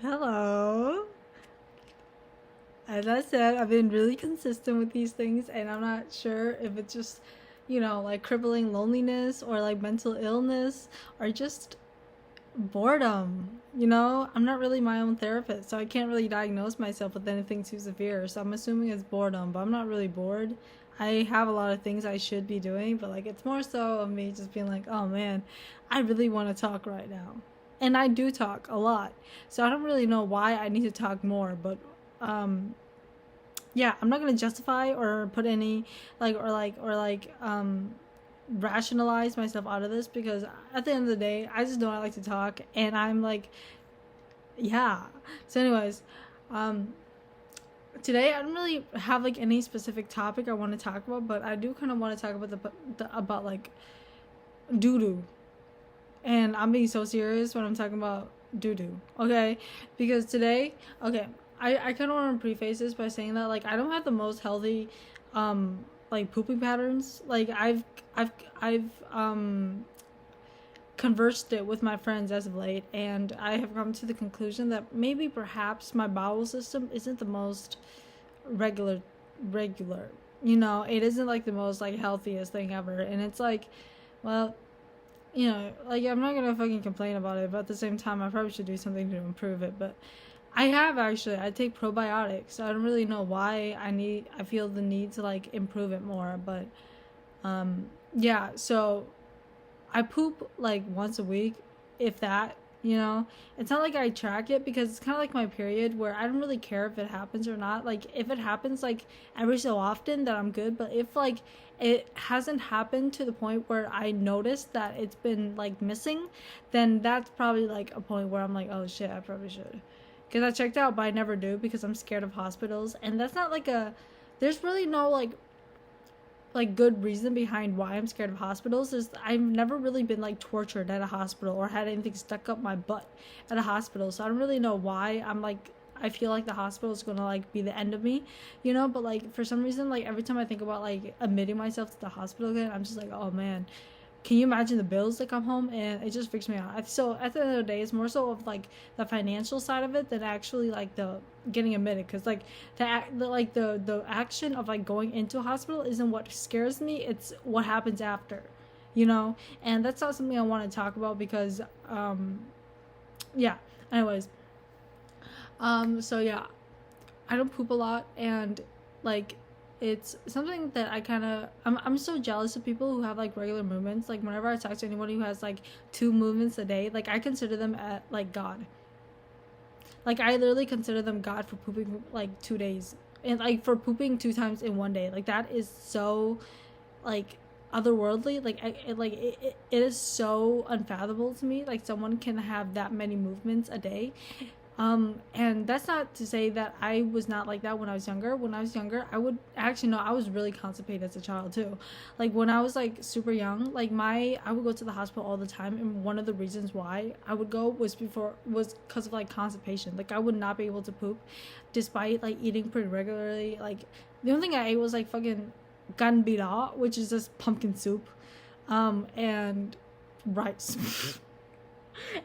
Hello. As I said, I've been really consistent with these things, and I'm not sure if it's just, like crippling loneliness or like mental illness or just boredom. I'm not really my own therapist, so I can't really diagnose myself with anything too severe. So I'm assuming it's boredom, but I'm not really bored. I have a lot of things I should be doing, but like it's more so of me just being like, oh man, I really want to talk right now. And I do talk a lot. So I don't really know why I need to talk more, but um yeah, I'm not going to justify or put any rationalize myself out of this, because at the end of the day, I just know I like to talk, and I'm like, yeah. So anyways, um today I don't really have like any specific topic I want to talk about, but I do kind of want to talk about about like doo doo. And I'm being so serious when I'm talking about doo doo, okay? Because today, okay, I kind of want to preface this by saying that like I don't have the most healthy, like pooping patterns. Like I've conversed it with my friends as of late, and I have come to the conclusion that maybe perhaps my bowel system isn't the most regular regular. It isn't like the most like healthiest thing ever, and it's like, well, like I'm not gonna fucking complain about it, but at the same time, I probably should do something to improve it. But I take probiotics. I don't really know why I feel the need to like improve it more, but yeah. So I poop like once a week, if that. It's not like I track it, because it's kind of like my period, where I don't really care if it happens or not. Like if it happens like every so often, then I'm good. But if like it hasn't happened to the point where I noticed that it's been like missing, then that's probably like a point where I'm like, oh shit, I probably should. Because I checked out, but I never do, because I'm scared of hospitals, and that's not like there's really no like good reason behind why I'm scared of hospitals. Is I've never really been like tortured at a hospital or had anything stuck up my butt at a hospital, so I don't really know why I feel like the hospital is gonna like be the end of me, But like for some reason, like every time I think about like admitting myself to the hospital again, I'm just like, oh man, can you imagine the bills that come home? And it just freaks me out. So at the end of the day, it's more so of like the financial side of it than actually like the getting admitted, because like the action of like going into a hospital isn't what scares me, it's what happens after, and that's not something I want to talk about, because yeah, anyways, so yeah, I don't poop a lot, and like it's something that I'm so jealous of people who have like regular movements. Like whenever I talk to anybody who has like 2 movements a day, like I consider them at like God. Like I literally consider them God for pooping like 2 days, and like for pooping 2 times in one day. Like that is so like otherworldly. Like it is so unfathomable to me, like someone can have that many movements a day. And that's not to say that I was not like that when I was younger. When I was younger, I would actually no, I was really constipated as a child too. Like when I was like super young, like I would go to the hospital all the time, and one of the reasons why I would go was because of like constipation. Like I would not be able to poop, despite like eating pretty regularly. Like the only thing I ate was like fucking ganbira, which is just pumpkin soup, and rice.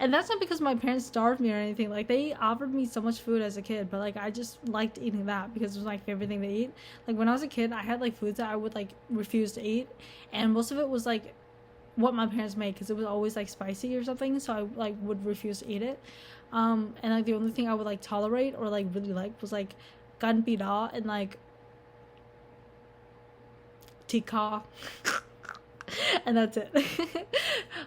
And that's not because my parents starved me or anything. Like they offered me so much food as a kid, but like I just liked eating that because it was my favorite thing to eat. Like when I was a kid, I had like foods that I would like refuse to eat, and most of it was like what my parents made, because it was always like spicy or something, so I like would refuse to eat it. And like the only thing I would like tolerate or like really like was like ganbira and like tikka. And that's it.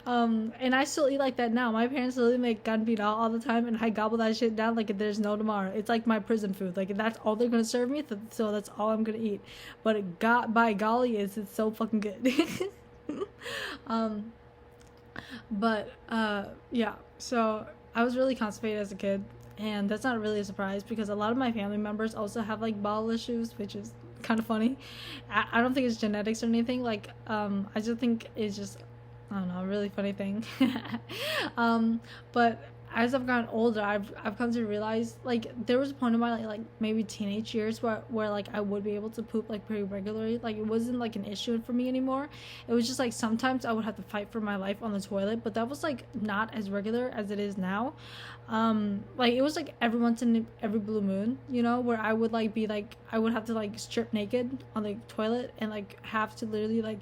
And I still eat like that now. My parents literally make ganbira all the time, and I gobble that shit down like there's no tomorrow. It's like my prison food. Like that's all they're gonna serve me, so that's all I'm gonna eat. But by golly, it's so fucking good. um, but yeah. So I was really constipated as a kid, and that's not really a surprise, because a lot of my family members also have like bowel issues, which is kind of funny. I don't think it's genetics or anything. Like I just think it's just, I don't know, a really funny thing. But as I've gotten older, I've come to realize, like, there was a point in my like maybe teenage years where like I would be able to poop like pretty regularly. Like it wasn't like an issue for me anymore. It was just like sometimes I would have to fight for my life on the toilet, but that was like not as regular as it is now. Like it was like every once in every blue moon, you know, where I would like be like I would have to like strip naked on the toilet and like have to literally like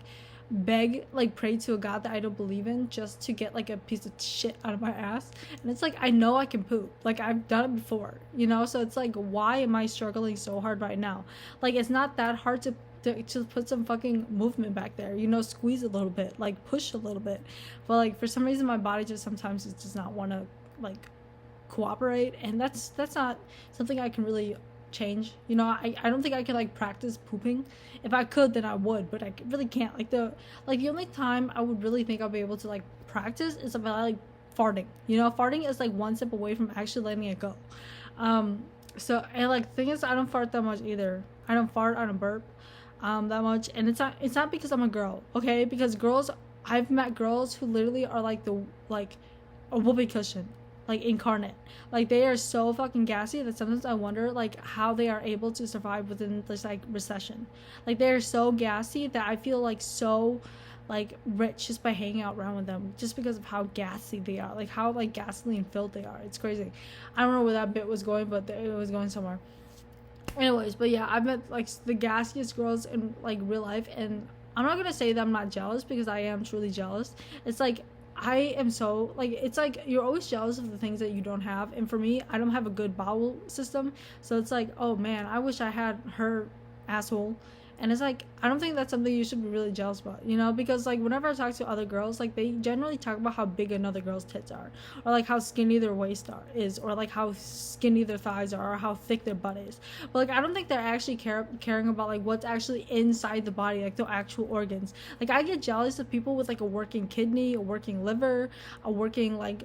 beg, like pray to a god that I don't believe in just to get like a piece of shit out of my ass. And it's like I know I can poop, like I've done it before, you know. So it's like, why am I struggling so hard right now? Like it's not that hard to just put some fucking movement back there, you know, squeeze a little bit, like push a little bit. But like for some reason my body just sometimes it does not want to like cooperate, and that's not something I can really change, you know. I don't think I can like practice pooping. If I could, then I would, but I really can't. The only time I would really think I'll be able to like practice is if I like farting, you know. Farting is like one step away from actually letting it go. So and like the thing is I don't fart that much either. I don't fart, I don't burp that much. And it's not because I'm a girl, okay? Because girls, I've met girls who literally are like a whoopee cushion, like incarnate. Like they are so fucking gassy that sometimes I wonder like how they are able to survive within this like recession. Like they are so gassy that I feel like so like rich just by hanging out around with them, just because of how gassy they are, like how like gasoline filled they are. It's crazy. I don't know where that bit was going, but it was going somewhere. Anyways, but yeah, I've met like the gassiest girls in like real life, and I'm not gonna say that I'm not jealous, because I am truly jealous. It's like I am so like, it's like you're always jealous of the things that you don't have. And for me, I don't have a good bowel system, so it's like, oh man, I wish I had her asshole. And it's like, I don't think that's something you should be really jealous about, you know, because like whenever I talk to other girls, like they generally talk about how big another girl's tits are, or like how skinny their is, or like how skinny their thighs are, or how thick their butt is. But like I don't think they're actually caring about like what's actually inside the body, like the actual organs. Like I get jealous of people with like a working kidney, a working liver, a working like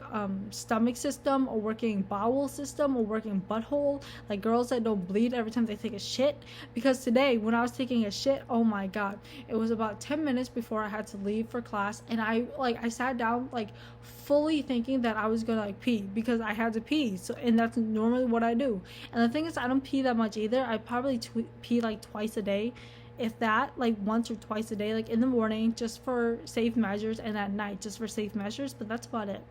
stomach system, a working bowel system, a working butthole, like girls that don't bleed every time they take a shit. Because today when I was taking a shit, oh my god, it was about 10 minutes before I had to leave for class, and I sat down like fully thinking that I was gonna like pee, because I had to pee. So, and that's normally what I do. And the thing is, I don't pee that much either. I probably pee like twice a day, if that, like once or twice a day, like in the morning just for safe measures, and at night just for safe measures, but that's about it.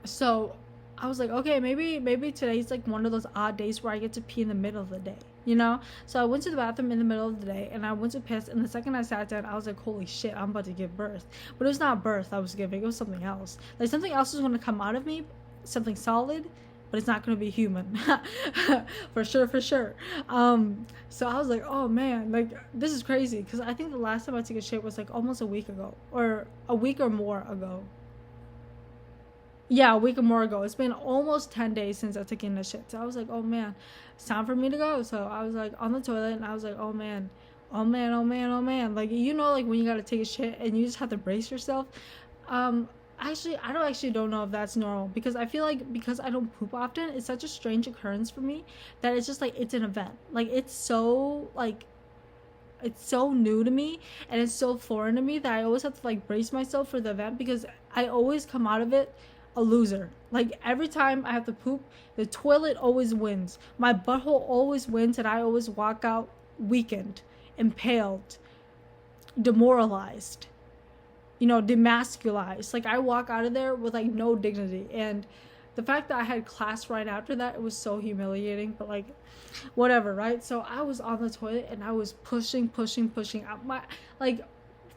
So I was like, okay, maybe today's like one of those odd days where I get to pee in the middle of the day, you know. So I went to the bathroom in the middle of the day, and I went to piss, and the second I sat down, I was like, holy shit, I'm about to give birth. But it was not birth I was giving, it was something else. Like something else was going to come out of me, something solid, but it's not going to be human. For sure. So I was like, oh man, like this is crazy, because I think the last time I took a shit was like almost a week ago, or a week or more ago. Yeah, a week or more ago. It's been almost 10 days since I took in the shit. So I was like, oh man, it's time for me to go. So I was like on the toilet, and I was like, oh man. Like, you know, like when you gotta take a shit and you just have to brace yourself. Actually, I don't know if that's normal, because I feel like because I don't poop often, it's such a strange occurrence for me that it's just like, it's an event. Like it's so new to me, and it's so foreign to me that I always have to like brace myself for the event, because I always come out of it a loser. Like every time I have to poop, the toilet always wins. My butthole always wins, and I always walk out weakened, impaled, demoralized, you know, demasculized. Like I walk out of there with like no dignity. And the fact that I had class right after that, it was so humiliating, but like whatever, right? So I was on the toilet, and I was pushing out my, like,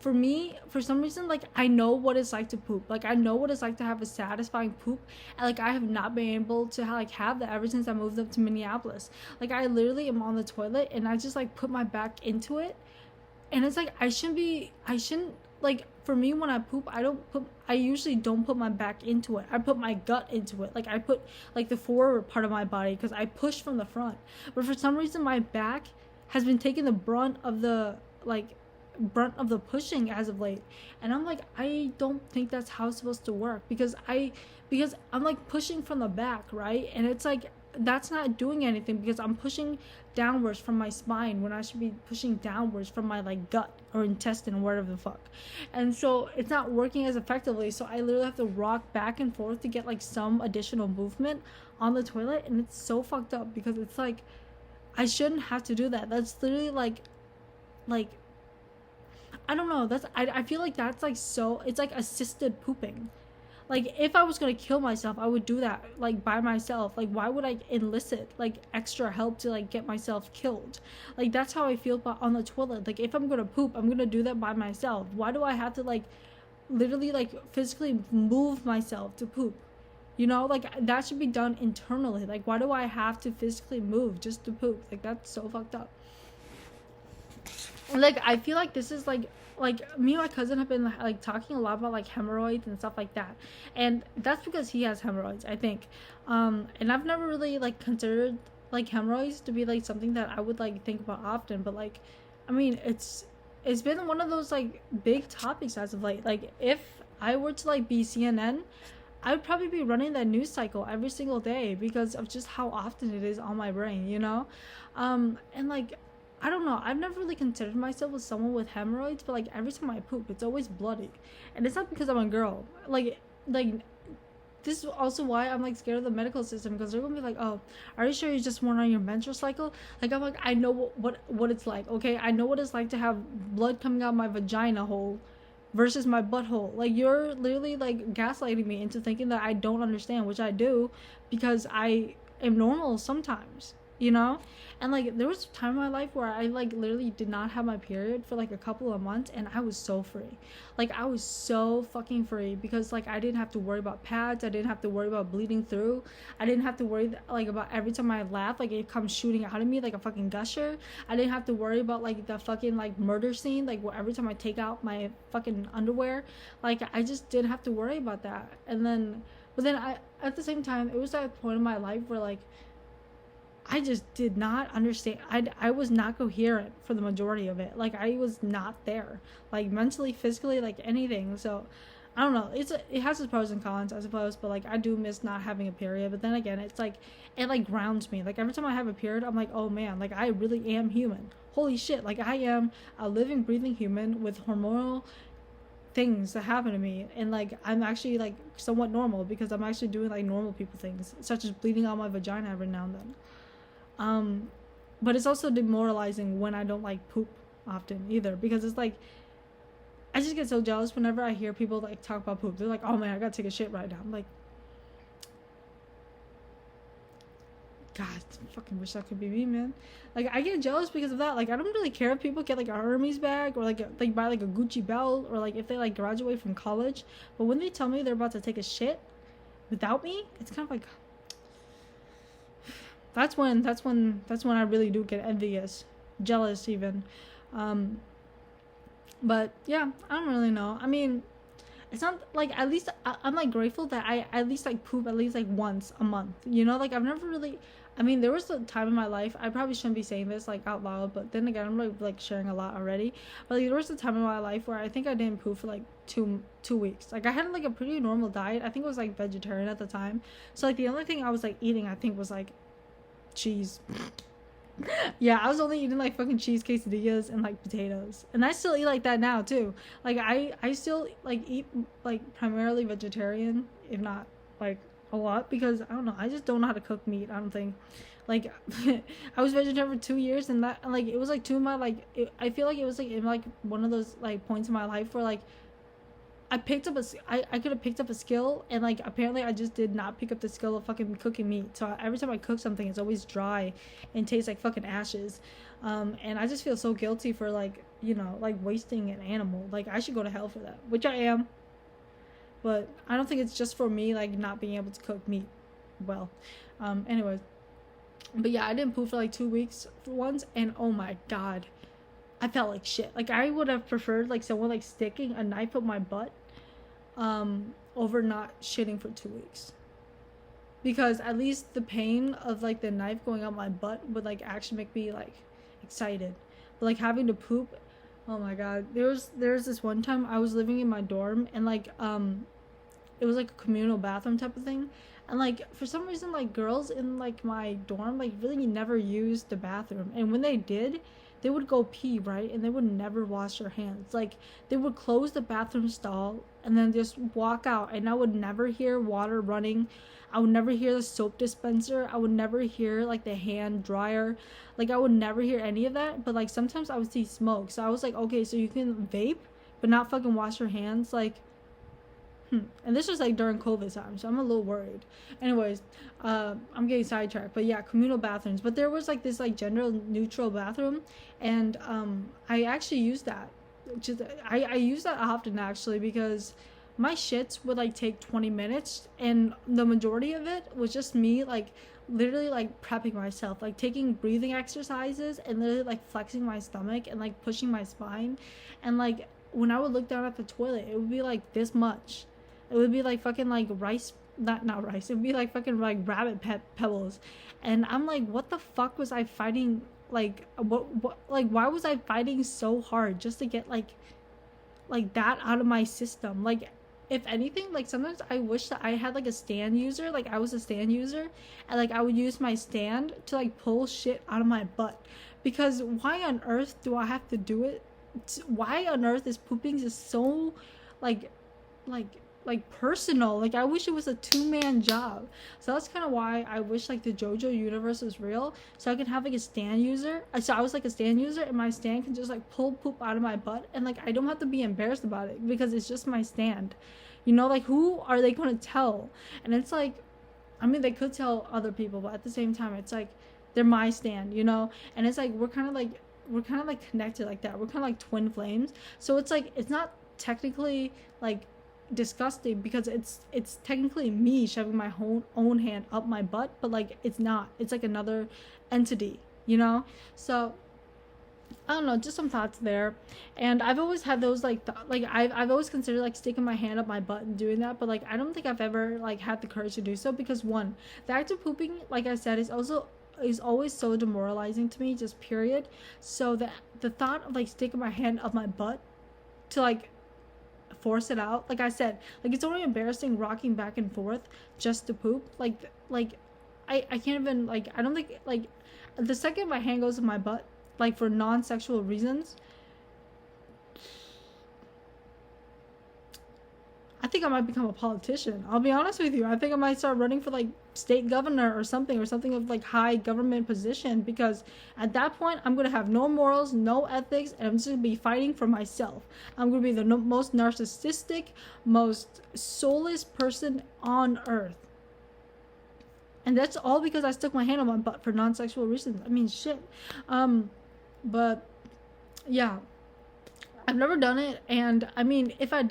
for me, for some reason, like I know what it's like to poop. Like I know what it's like to have a satisfying poop, and like I have not been able to like have that ever since I moved up to Minneapolis. Like I literally am on the toilet, and I just like put my back into it, and it's like I shouldn't, like, for me when I poop, I usually don't put my back into it. I put my gut into it. Like I put like the forward part of my body, because I push from the front. But for some reason my back has been taking the brunt of the pushing as of late, and I'm like, I don't think that's how it's supposed to work, because I'm like pushing from the back, right? And it's like that's not doing anything because I'm pushing downwards from my spine when I should be pushing downwards from my like gut or intestine or whatever the fuck. And so it's not working as effectively, so I literally have to rock back and forth to get like some additional movement on the toilet, and it's so fucked up because it's like I shouldn't have to do that. That's literally like I don't know, that's I feel like that's like so it's like assisted pooping. Like, if I was gonna kill myself, I would do that, like, by myself. Like, why would I enlist, like, extra help to, like, get myself killed? Like, that's how I feel on the toilet. Like, if I'm gonna poop, I'm gonna do that by myself. Why do I have to, like, literally, like, physically move myself to poop? You know? Like, that should be done internally. Like, why do I have to physically move just to poop? Like, that's so fucked up. Like, I feel like this is, like me and my cousin have been like talking a lot about like hemorrhoids and stuff like that, and that's because he has hemorrhoids, I think. And I've never really like considered like hemorrhoids to be like something that I would like think about often, but like I mean it's been one of those like big topics as of late. Like, if I were to like be CNN, I would probably be running that news cycle every single day because of just how often it is on my brain, you know? And like I don't know. I've never really considered myself as someone with hemorrhoids, but like every time I poop, it's always bloody, and it's not because I'm a girl. Like this is also why I'm like scared of the medical system, because they're gonna be like, "Oh, are you sure you just weren't on your menstrual cycle?" Like, I'm like, I know what it's like. Okay, I know what it's like to have blood coming out my vagina hole versus my butthole. Like, you're literally like gaslighting me into thinking that I don't understand, which I do, because I am normal sometimes, you know? And like there was a time in my life where I like literally did not have my period for like a couple of months, and I was so free. Like, I was so fucking free because like I didn't have to worry about pads, I didn't have to worry about bleeding through, I didn't have to worry like about every time I laugh like it comes shooting out of me like a fucking gusher. I didn't have to worry about like the fucking like murder scene, like where every time I take out my fucking underwear, like I just didn't have to worry about that. And then but then I at the same time, it was that point in my life where like I just did not understand. I was not coherent for the majority of it. Like, I was not there, like mentally, physically, like anything. So I don't know. It has its pros and cons, I suppose. But like, I do miss not having a period. But then again, it's like it like grounds me. Like, every time I have a period, I'm like, oh man, like I really am human. Holy shit, like I am a living, breathing human with hormonal things that happen to me, and like I'm actually like somewhat normal because I'm actually doing like normal people things, such as bleeding out my vagina every now and then. But it's also demoralizing when I don't like poop often either, because it's like I just get so jealous whenever I hear people like talk about poop. They're like, oh man, I gotta take a shit right now. I'm like, God, I fucking wish that could be me, man. Like, I get jealous because of that. Like, I don't really care if people get like a Hermes bag or like buy like a Gucci belt, or like if they like graduate from college. But when they tell me they're about to take a shit without me, it's kind of like that's when I really do get envious, jealous even. But yeah, I don't really know. I mean, it's not like, at least I'm like grateful that I at least like poop at least like once a month. You know, like I've never really. I mean, there was a time in my life, I probably shouldn't be saying this like out loud, but then again, I'm like sharing a lot already. But like, there was a time in my life where I think I didn't poop for like two weeks. Like, I had like a pretty normal diet. I think it was like vegetarian at the time. So like the only thing I was like eating, I think, was like cheese. Yeah, I was only eating like fucking cheese quesadillas and like potatoes, and I still eat like that now too. Like, I still like eat like primarily vegetarian, if not like a lot, because I don't know, I just don't know how to cook meat, I don't think. Like, I was vegetarian for 2 years, and that like it was like two of my like I feel like it was like in like one of those like points in my life where like I picked up I could have picked up a skill, and like apparently I just did not pick up the skill of fucking cooking meat. So every time I cook something, it's always dry and tastes like fucking ashes. And I just feel so guilty for like, you know, like wasting an animal. Like, I should go to hell for that, which I am. But I don't think it's just for me, like not being able to cook meat well. Anyways, but yeah, I didn't poop for like 2 weeks for once, and oh my god, I felt like shit. Like, I would have preferred like someone like sticking a knife up my butt over not shitting for 2 weeks, because at least the pain of like the knife going up my butt would like actually make me like excited. But like having to poop, oh my god. There's this one time I was living in my dorm, and like it was like a communal bathroom type of thing, And like for some reason, like girls in like my dorm like really never used the bathroom, and when they did, they would go pee, right, and they would never wash their hands. Like they would close the bathroom stall and then just walk out, and I would never hear water running. I would never hear the soap dispenser. I would never hear like the hand dryer. Like I would never hear any of that. But like sometimes I would see smoke. So I was like, okay, so you can vape but not fucking wash your hands. Like, and this was like during COVID time, so I'm a little worried. Anyways, I'm getting sidetracked, but yeah, communal bathrooms. But there was like this like gender neutral bathroom, and I actually used that. Just I use that often actually, because my shits would like take 20 minutes, and the majority of it was just me like literally like prepping myself, like taking breathing exercises and literally like flexing my stomach and like pushing my spine. And like when I would look down at the toilet, it would be like this much. It would be like fucking like rice, not rice. It would be like fucking like rabbit pebbles, and I'm like, what the fuck was I fighting? Like what like why was I fighting so hard just to get like that out of my system? Like if anything, like sometimes I wish that I had like a stand user, like I was a stand user, and like I would use my stand to like pull shit out of my butt. Because why on earth do I have to do it? Why on earth is pooping just so like like personal? Like I wish it was a two-man job. So that's kind of why I wish like the JoJo universe was real, so I could have like a stand user. So I was like a stand user, and my stand can just like pull poop out of my butt, and like I don't have to be embarrassed about it because it's just my stand, you know? Like who are they going to tell? And it's like, I mean, they could tell other people, but at the same time it's like they're my stand, you know? And it's like we're kind of like connected like that. We're kind of like twin flames. So it's like it's not technically like disgusting because it's technically me shoving my own hand up my butt, but like it's not. It's like another entity, you know? So I don't know, just some thoughts there. And I've always had those like I've always considered like sticking my hand up my butt and doing that, but like I don't think I've ever like had the courage to do so, because one, the act of pooping, like I said, is always so demoralizing to me, just period. So the thought of like sticking my hand up my butt to like force it out, like I said, like it's already embarrassing rocking back and forth just to poop. Like I can't even, like I don't think, like the second my hand goes in my butt like for non-sexual reasons, I think I might become a politician. I'll be honest with you. I think I might start running for like state governor or something of like high government position, because at that point I'm going to have no morals, no ethics, and I'm just going to be fighting for myself. I'm going to be the most narcissistic, most soulless person on earth. And that's all because I stuck my hand on my butt for non-sexual reasons. I mean, shit. But yeah. I've never done it, and I mean, if I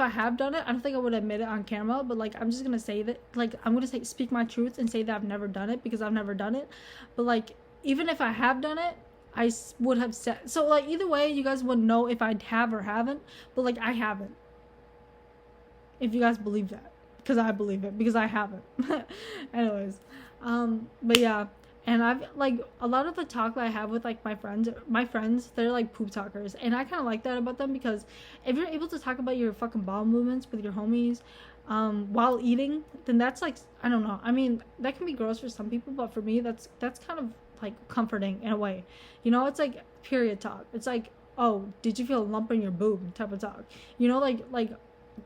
have done it, I don't think I would admit it on camera, but like I'm just gonna say that, like I'm gonna speak my truth and say that I've never done it, because I've never done it. But like even if I have done it, I would have said so. Like either way, you guys wouldn't know if I have or haven't, but like I haven't. If you guys believe that, because I believe it, because I haven't. Anyways, but yeah. And I've like a lot of the talk that I have with like my friends, they're like poop talkers, and I kind of like that about them, because if you're able to talk about your fucking bowel movements with your homies while eating, then that's like, I don't know, I mean that can be gross for some people, but for me that's kind of like comforting in a way, you know? It's like period talk. It's like, oh, did you feel a lump in your boob type of talk, you know? Like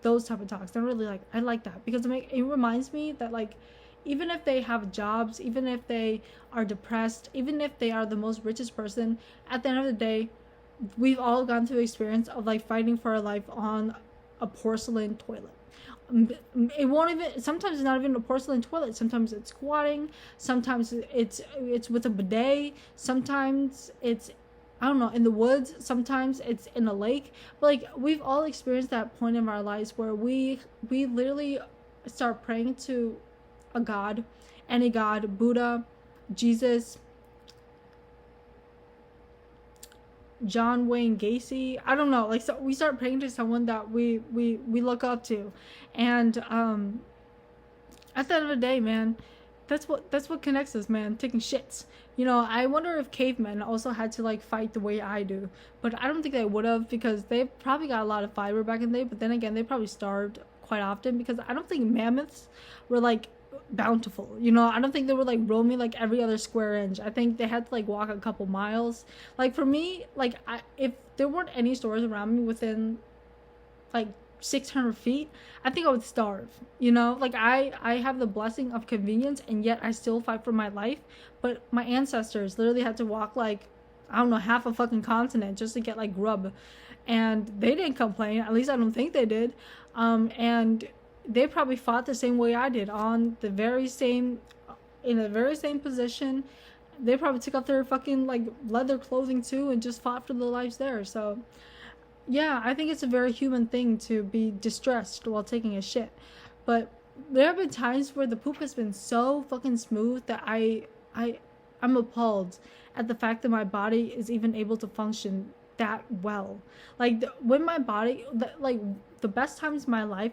those type of talks. They're really like, I like that, because it reminds me that like even if they have jobs, even if they are depressed, even if they are the most richest person, at the end of the day, we've all gone through the experience of like fighting for our life on a porcelain toilet. It won't even, sometimes it's not even a porcelain toilet. Sometimes it's squatting. Sometimes it's with a bidet. Sometimes it's, I don't know, in the woods. Sometimes it's in a lake. But like we've all experienced that point in our lives where we literally start praying to a god, any god, Buddha, Jesus, John Wayne Gacy, I don't know, like, so we start praying to someone that we look up to, and at the end of the day, man, that's what connects us, man. Taking shits, you know. I wonder if cavemen also had to like fight the way I do, but I don't think they would have, because they probably got a lot of fiber back in the day, but then again they probably starved quite often, because I don't think mammoths were like bountiful. You know, I don't think they would like roll me like every other square inch. I think they had to like walk a couple miles. Like for me, like if there weren't any stores around me within like 600 feet, I think I would starve. You know, like I have the blessing of convenience, and yet I still fight for my life. But my ancestors literally had to walk like, I don't know, half a fucking continent just to get like grub, and they didn't complain. At least I don't think they did. And they probably fought the same way I did, on the very same, in the very same position. They probably took off their fucking like leather clothing too and just fought for their lives there. So yeah, I think it's a very human thing to be distressed while taking a shit. But there have been times where the poop has been so fucking smooth that I'm appalled at the fact that my body is even able to function that well. Like when my body, like the best times of my life,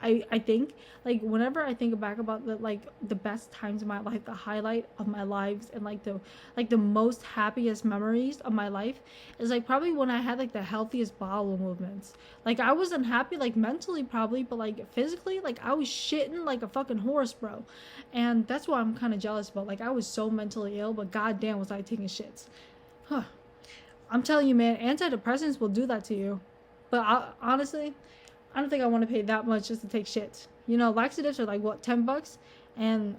I think, like whenever I think back about the best times of my life, the highlight of my lives, and like the most happiest memories of my life is like probably when I had like the healthiest bowel movements. Like I wasn't happy like mentally probably, but like physically, like I was shitting like a fucking horse, bro. And that's what I'm kind of jealous about. Like I was so mentally ill, but goddamn was I taking shits. Huh. I'm telling you, man, antidepressants will do that to you. But honestly, I don't think I want to pay that much just to take shit. You know, laxatives are like what, $10, and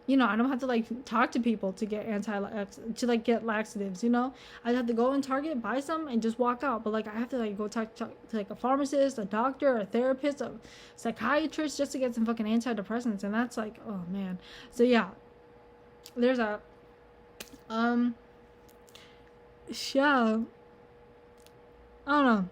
you know, I don't have to like talk to people to get to like get laxatives. You know, I have to go in Target, buy some, and just walk out. But like I have to like go talk to like a pharmacist, a doctor, a therapist, a psychiatrist just to get some fucking antidepressants, and that's like, oh man. So yeah, there's that. Yeah, I don't know.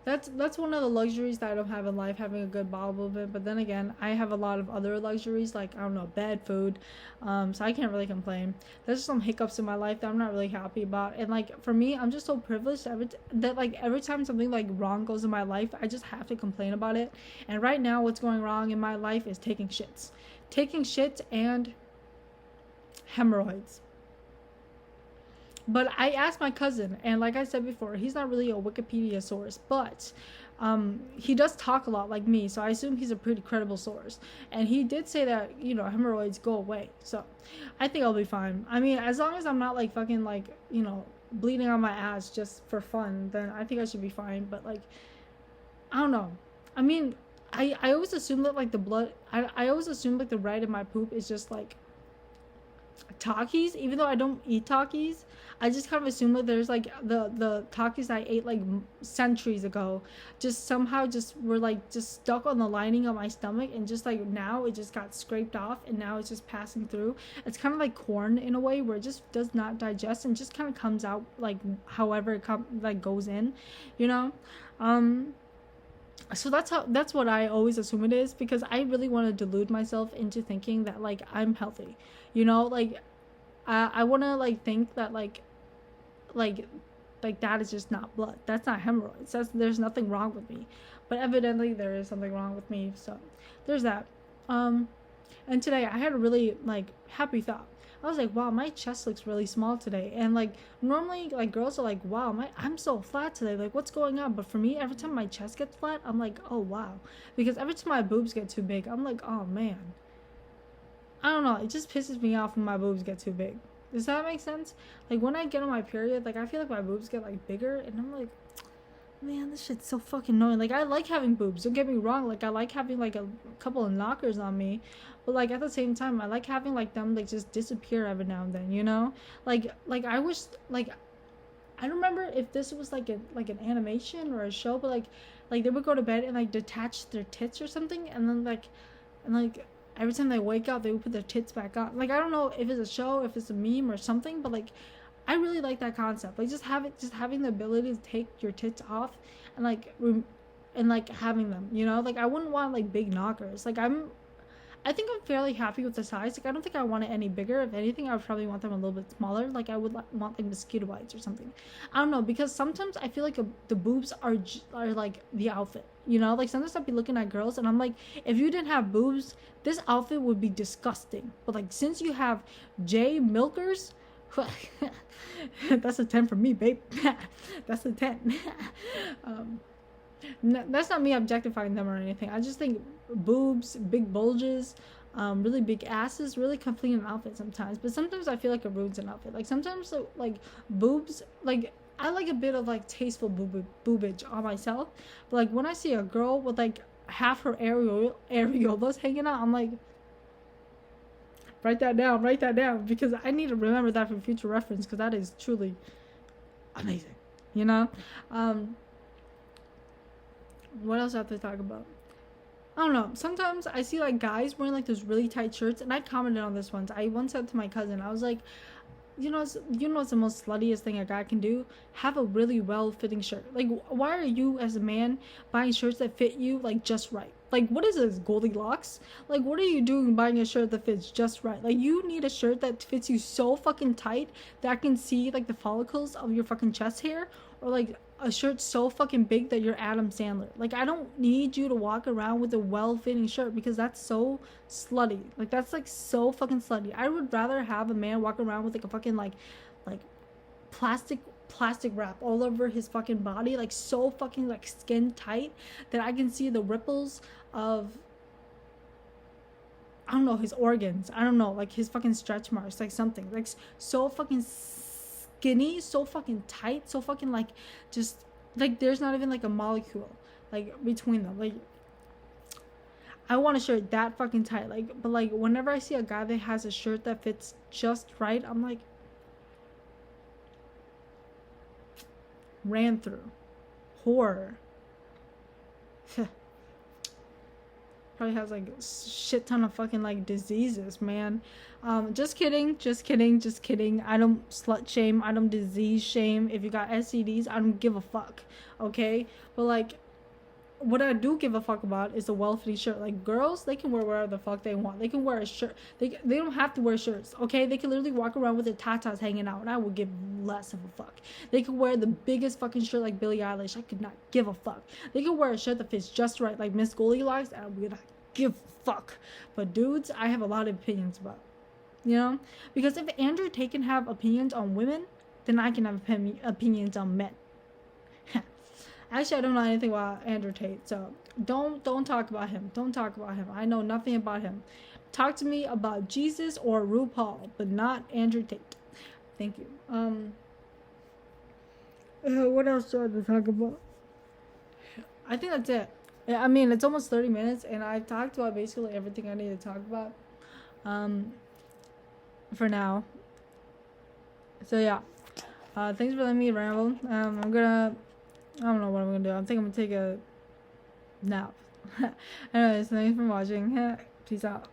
That's one of the luxuries that I don't have in life, having a good bowel movement. But then again, I have a lot of other luxuries, like, I don't know, bed, food, so I can't really complain. There's just some hiccups in my life that I'm not really happy about, and like for me, I'm just so privileged that like every time something like wrong goes in my life, I just have to complain about it. And right now, what's going wrong in my life is taking shits and hemorrhoids. But I asked my cousin, and like I said before, he's not really a Wikipedia source, but he does talk a lot like me, so I assume he's a pretty credible source. And he did say that, you know, hemorrhoids go away, so I think I'll be fine. I mean, as long as I'm not like fucking like, you know, bleeding on my ass just for fun, then I think I should be fine. But like, I don't know. I mean, I always assume that like the blood, I always assume like the red in my poop is just like Takis, even though I don't eat Takis. I just kind of assume that there's like the Takis I ate like centuries ago just somehow just were like just stuck on the lining of my stomach, and just like now it just got scraped off, and now it's just passing through. It's kind of like corn in a way, where it just does not digest and just kind of comes out like however it like goes in, you know. So that's what I always assume it is, because I really want to delude myself into thinking that like I'm healthy, you know. Like I want to like think that like that is just not blood, that's not hemorrhoids, there's nothing wrong with me. But evidently there is something wrong with me, so there's that. And today I had a really like happy thought. I was like, wow, my chest looks really small today. And like normally like girls are like, wow, I'm so flat today, like what's going on? But for me, every time my chest gets flat, I'm like, oh wow. Because every time my boobs get too big, I'm like, oh man, I don't know, it just pisses me off when my boobs get too big. Does that make sense? Like when I get on my period, like I feel like my boobs get like bigger, and I'm like, man, this shit's so fucking annoying. Like I like having boobs, don't get me wrong, like I like having like a couple of knockers on me, but like at the same time I like having like them like just disappear every now and then, you know. Like I wish, like I don't remember if this was like an animation or a show, but like they would go to bed and like detach their tits or something, and then like every time they wake up they would put their tits back on. Like I don't know if it's a show, if it's a meme or something, but like I really like that concept. Like just having the ability to take your tits off and like having them, you know. Like I wouldn't want like big knockers. Like I think I'm fairly happy with the size. Like I don't think I want it any bigger. If anything, I would probably want them a little bit smaller. Like I would want like mosquito bites or something. I don't know, because sometimes I feel like the boobs are like the outfit, you know. Like sometimes I'll be looking at girls and I'm like, if you didn't have boobs, this outfit would be disgusting. But like since you have J milkers, that's a 10 for me, babe. That's a 10. That's not me objectifying them or anything. I just think boobs, big bulges, really big asses really complete an outfit sometimes. But sometimes I feel like it ruins an outfit. Like sometimes like boobs, like I like a bit of like tasteful boobage on myself. But like when I see a girl with like half her areolas hanging out, I'm like, write that down, because I need to remember that for future reference, because that is truly amazing, you know. What else I have to talk about? I don't know. Sometimes I see like guys wearing like those really tight shirts, and I commented on this once. I once said to my cousin, I was like, you know what's the most sluttiest thing a guy can do? Have a really well-fitting shirt. Like, why are you as a man buying shirts that fit you like just right? Like, what is this, Goldilocks? Like, what are you doing buying a shirt that fits just right? Like, you need a shirt that fits you so fucking tight that I can see like the follicles of your fucking chest hair, or like a shirt so fucking big that you're Adam Sandler. Like, I don't need you to walk around with a well-fitting shirt, because that's so slutty. Like, that's like so fucking slutty. I would rather have a man walk around with like a fucking like plastic wrap all over his fucking body, like so fucking like skin tight that I can see the ripples of, I don't know, his organs. I don't know, like his fucking stretch marks, like something like so fucking skinny, so fucking tight, so fucking like just like there's not even like a molecule like between them. Like, I want a shirt that fucking tight. Like, but like whenever I see a guy that has a shirt that fits just right, I'm like, ran through horror. Probably has like shit ton of fucking like diseases, man. Just kidding. I don't slut shame, I don't disease shame. If you got STDs, I don't give a fuck, okay? But like, what I do give a fuck about is a well-fitting shirt. Like, girls, they can wear whatever the fuck they want. They can wear a shirt. They don't have to wear shirts, okay? They can literally walk around with their tatas hanging out, and I would give less of a fuck. They could wear the biggest fucking shirt like Billie Eilish. I could not give a fuck. They could wear a shirt that fits just right like Miss Goldilocks, and I would not give a fuck. But dudes, I have a lot of opinions about, you know? Because if Andrew Tate can have opinions on women, then I can have opinions on men. Actually, I don't know anything about Andrew Tate, so don't talk about him. Don't talk about him. I know nothing about him. Talk to me about Jesus or RuPaul, but not Andrew Tate. Thank you. What else do I have to talk about? I think that's it. I mean, it's almost 30 minutes, and I've talked about basically everything I need to talk about. For now. So yeah. Thanks for letting me ramble. I don't know what I'm gonna do. I think I'm gonna take a nap. Anyways, thanks for watching. Peace out.